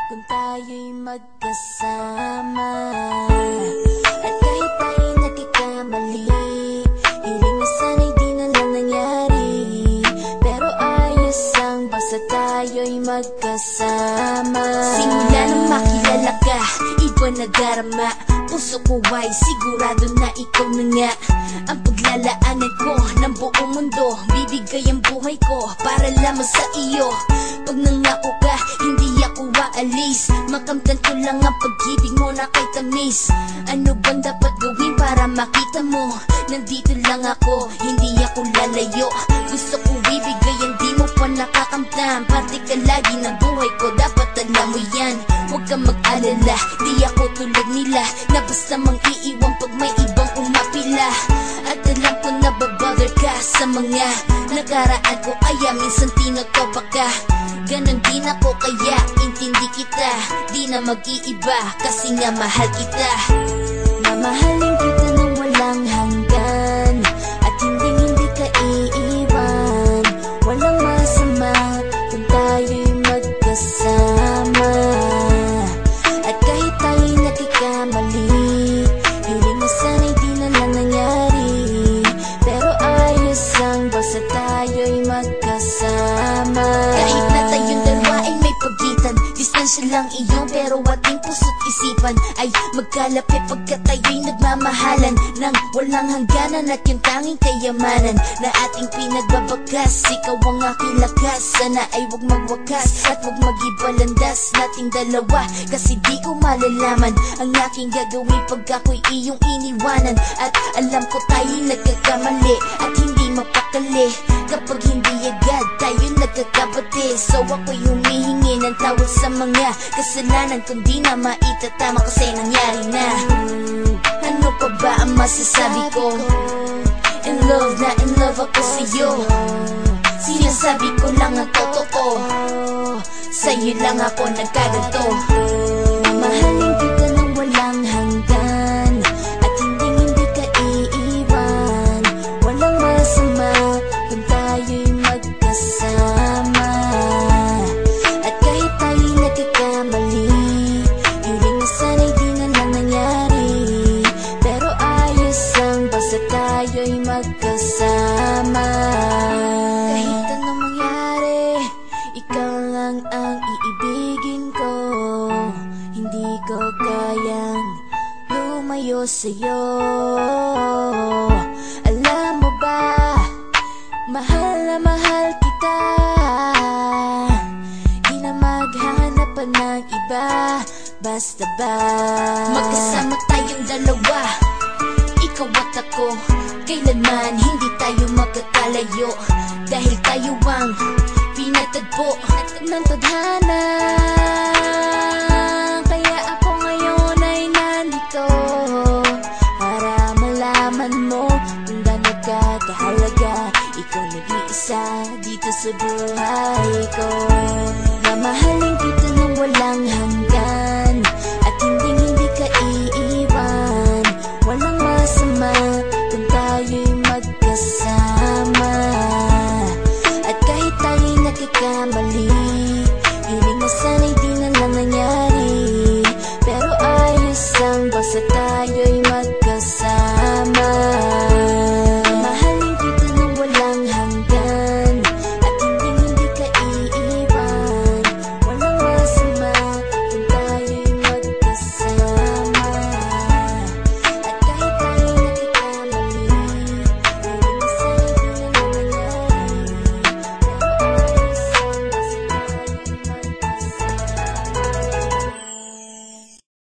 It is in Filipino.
kung tayo'y magkasama. At kahit tayo'y nagkakamali, hiling na sana'y di na lang nangyari. Pero ayos ang basta tayo'y magkasama. Simula nang makilala ka, iba na darama. Puso ko ay sigurado na ikaw na nga ang paglalaanan ko ng buong mundo. Bibigay ang buhay ko para lamang sa iyo. Pag nangako ka, hindi ako aalis. Makamtan ko lang ang pag-ibig mo na kay tamis. Ano bang dapat gawin para makita mo? Nandito lang ako, hindi ako lalayo. Gusto ko ibigay ang di mo pa nakakamtan. Parte ka lagi ng buhay ko, dapat alam mo yan. Huwag kang mag-alala, di ako tulad nila na basta mang iiwan pag may ibang umapila. At alam ko na babother ka sa mga nakaraan ko, kaya minsan tinotopa ka. Ganon din ako, kaya intindi kita. Di na mag-iiba kasi nga mahal kita. Mamahalin kita nang walang hanggan, at hindi ka iiwan. Walang masama kung tayo'y magkasama. At kahit tayo'y nagkakamali, hiling na sana'y di na lang nangyari. Pero ayos ang basta tayo'y magkasama. Kahit na tayong dalawa ay may pagitan, distansya lang iyon, pero ating puso't isipan ay magkalapit pagkat tayo'y nagmamahalan ng walang hangganan. At yung tanging kayamanan na ating pinagbabakas, ikaw ang aking lakas. Sana ay huwag magwakas at huwag mag-iba landas nating dalawa, kasi di ko malalaman ang aking gagawin pag ako'y iyong iniwanan. At alam ko tayo'y nagkakamali at hindi mapakali kapag hindi agad tayo nagkakabati. So ako'y humihingi ng tawad sa mga kasalanan kung di na maitatama kasi nangyari na. Ano pa ba ang masasabi ko? In love na in love ako sa'yo. Sinasabi ko lang ang totoo, sa'yo lang ako nagkaganto. Mamahalin kita nang walang hanggan, at hindi ka iiwan. Walang masama kung tayo'y magkasama. At kahit tayo'y nagkakamali, hiling na sana'y di na lang nangyari. Pero ayos ang basta tayo'y magkasama. Kahit anong mangyari, ikaw lang ang iibigin ko. Hindi ko kayang lumayo sa'yo. Alam mo ba, mahal na mahal kita. Di na maghanap pa ng iba, basta ba magkasama tayong dalawa, ikaw at ako. Kailanman hindi tayo magkakalayo, dahil tayo ang pinatagpo ng tadhana. Kaya ako ngayon ay nandito para malaman mo kung gaano ka kahalaga. Ikaw nag-iisa dito sa buhay ko. Mamahalin kita nang walang hanggan,